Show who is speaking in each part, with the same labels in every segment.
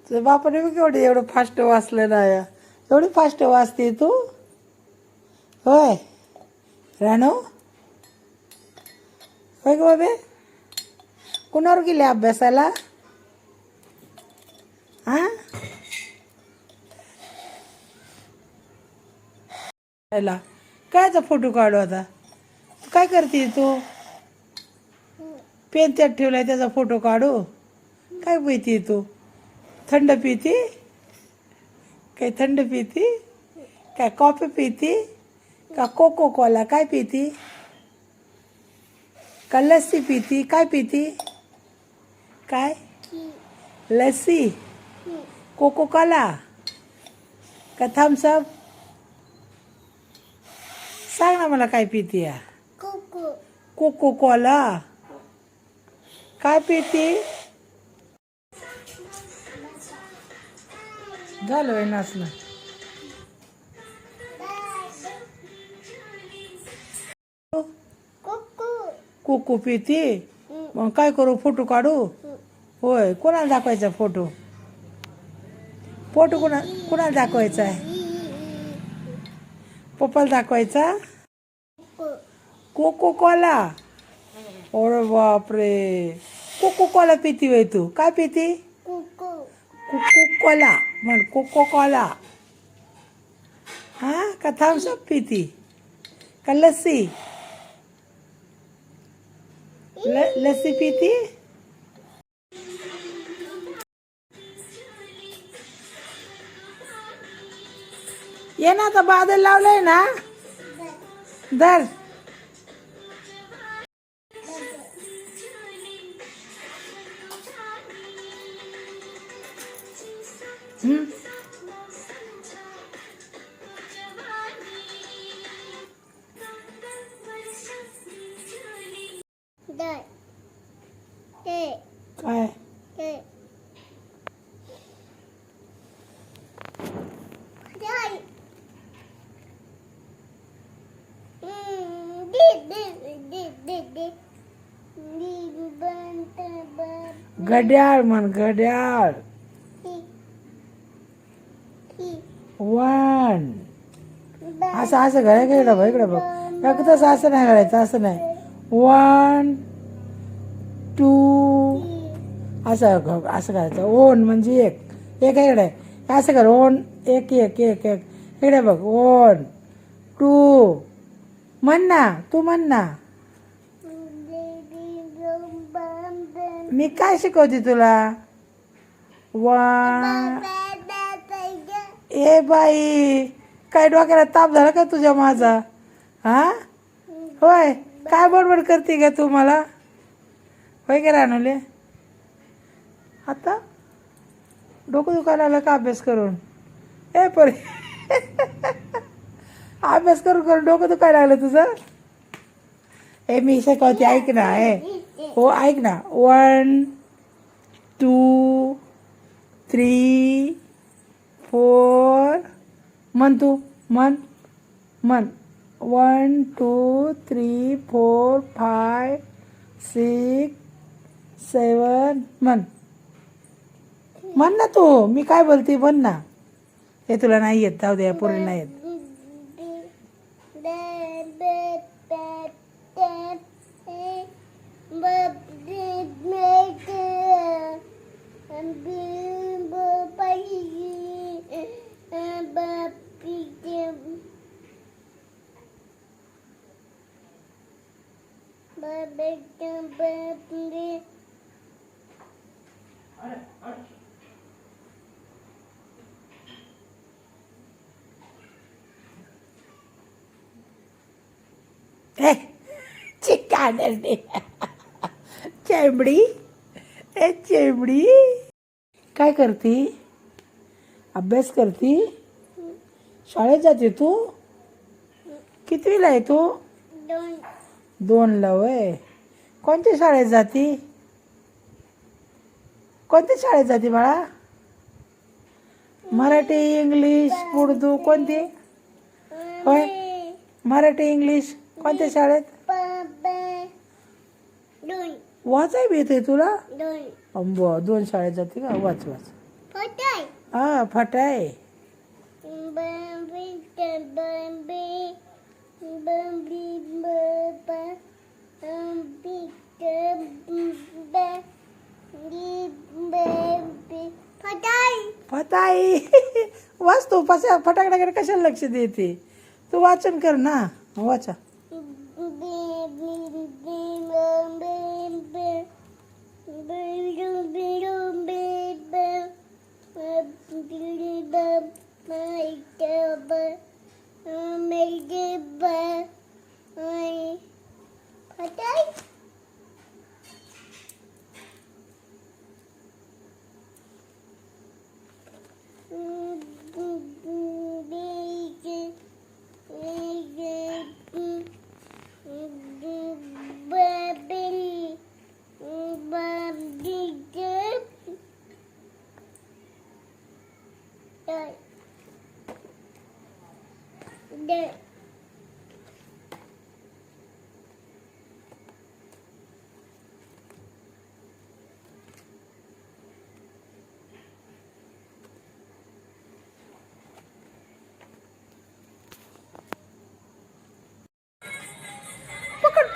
Speaker 1: तुझ्या बापाने बी केवढे एवढं फास्ट वाचलं ना या. एवढी फास्ट वाचते तू. होय राणू. होय ग बाबे. कुणावर गेले अभ्यासाला. हा कायचा फोटो काढू आता. काय करते तू. पेन त्यात ठेवलाय त्याचा फोटो काढू. काय पिती तू. थंड पिती. काय थंड पिती. काय कॉफी पिती का कोको कोला काय पिती. का लस्सी पिती. काय पिती. काय लस्सी कोको कोला का थम्सअप. सांग ना मला काय पिती या. कोको कोला काय पिती. झालं वय नाचणं. कोको पिती. मग काय करू फोटो काढू. होय कोणाला दाखवायचा फोटो. फोटो कुणाला दाखवायचा आहे. पप्पाला दाखवायचा. Coca Cola. अरे बापरे. कोको कोला पिती वय तू. काय पिती. कोको कोला म्हण. Coca Cola. हा का थम्सअप पिती का लस्सी. लस्सी पिती. ये ना आता बादल लावलंय ना. धर. काय घड्याळ म्हण. घड्याळ. 1 असं असं घड्याळ इकडं बघ. इकडं बघ. तसं असं नाही घालायचं. असं नाही. 1 2 असं असं करायचं. ओन म्हणजे एक. एक इकडे असं कर. ओन एक एक एक एक इकडे बघ. 1 2 म्हण ना. तू म्हण ना. मी काय शिकवते तुला. 1 ए बाई काय डोक्याला ताप झाला का तुझ्या माझा. हा होय काय बडबड करते का तू मला. होय का रानूले. आता डोकं दुखायला लागलं का अभ्यास करून. ए परी अभ्यास करून करून डोकं दुखायला लागलं तुझं. ए मी शिकवते ऐक ना. हो ऐक ना. 1 2 3 4 म्हण तू. म्हण 1 2 3 4 5 6 7 म्हण ना तू. मी काय बोलते म्हण ना. हे तुला नाही येत. जाऊ दे पोरीला नाही येत. ए चिक्का चेंबडी. ए चेंबडी काय करती. अभ्यास करती. शाळेत जाते तू. कितवीला आहे तू. 2ला वय. कोणत्या शाळेत जाती. कोणत्या शाळेत जाते बाळा. मराठी इंग्लिश उर्दू कोणती. होय मराठी इंग्लिश कोणत्या शाळेत. वाचाय बी येते तुला. 2 शाळेत जाते का. वाच वाच. हा फटाय. फटाई वाच तू फटाकड्याकडे कशाला लक्ष देते. तू वाचन कर ना. वाचा.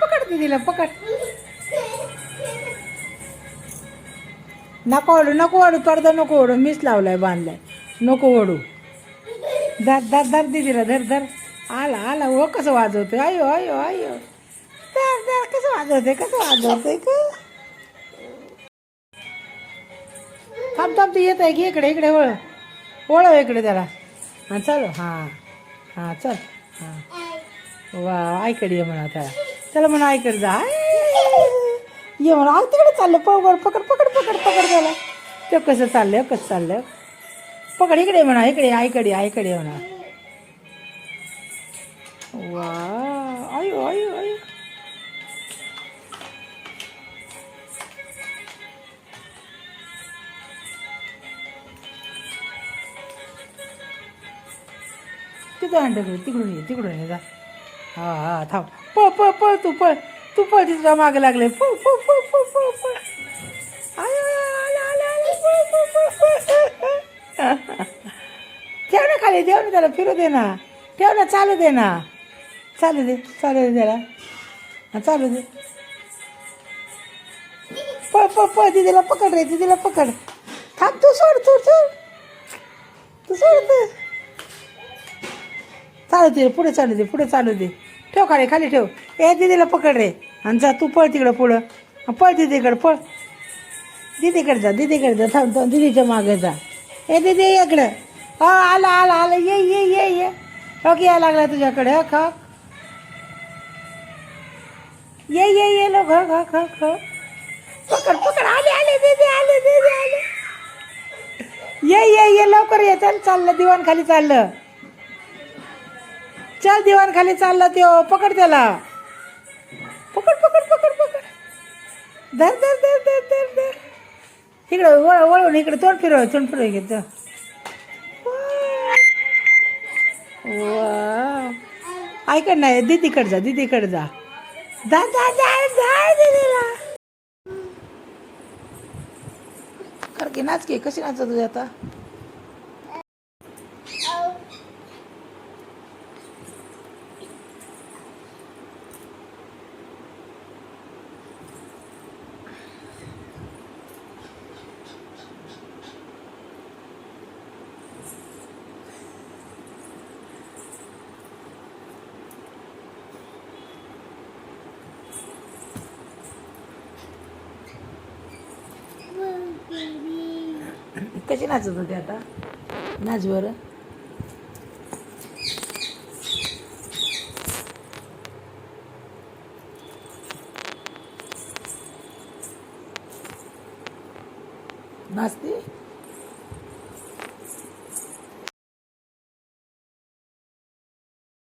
Speaker 1: पकड दीदीला पकड. नको ओढू नको ओढू पडदा नको ओढू. मीच लावलाय बांधलाय. नको ओढू. धर धर धर दीदीला धर धर. आला आला. हो कसं वाजवतोय. अयो अयो अयो. धर धर कसं वाजवतोय का. थांब थांब तू येत आहे की इकडे इकडे वळ. वळव इकडे त्याला. हां चल. हां हां चल. हां वा आईकडे ये म्हणा त्याला. चला म्हणा आईकडे जा. ये म्हणा. आ तिकडे चाललं. पकड पकड पकड पकड पकड त्याला. ते कसं चाललं. पकड इकडे म्हणा. इकडे आईकडे म्हणा. वा अयो अयो अयो. तिकडून ये जा. हा हा थांब. पळ पळ पळ तू पळ. तू पळ तिच्या मागे लागले. पळ पळ पळ पळ पळ पळ. ठेव ना खाली. देव ना त्याला फिरू दे ना. ठेव ना. चालू दे त्याला. चालू दे. पळ पळ पळ. दीदीला पकड रे. दीदीला पकड. थांब तू सोड. तू सोड. पुढे चालू दे. ठेव खाली ठेव. ए दीदीला पकड रे. आणि जा तू पळ तिकडं पुढं. पळ दीदीकडे पळ. दीदीकडे जा. थांब दीदीच्या मागे जा. ए दीदी इकडं. हा आला. ये ओके यायला लागला तुझ्याकडे. खा ये लो खा. पकड. आले दीदी. ये लवकर ये. चल चाललं दिवाण खाली चाललं. चल दिवाण खाली चालला त्यो. पकड त्याला. पकड. धर. इकडं वळून इकडे तोंड फिरव घेत. वा ऐकड नाही. दीदीकडे जा. दीदीला. कर की नाच की. कशी नाचत तुझी आता. कशी नाचत होते आता. नाच बरं. नाचते.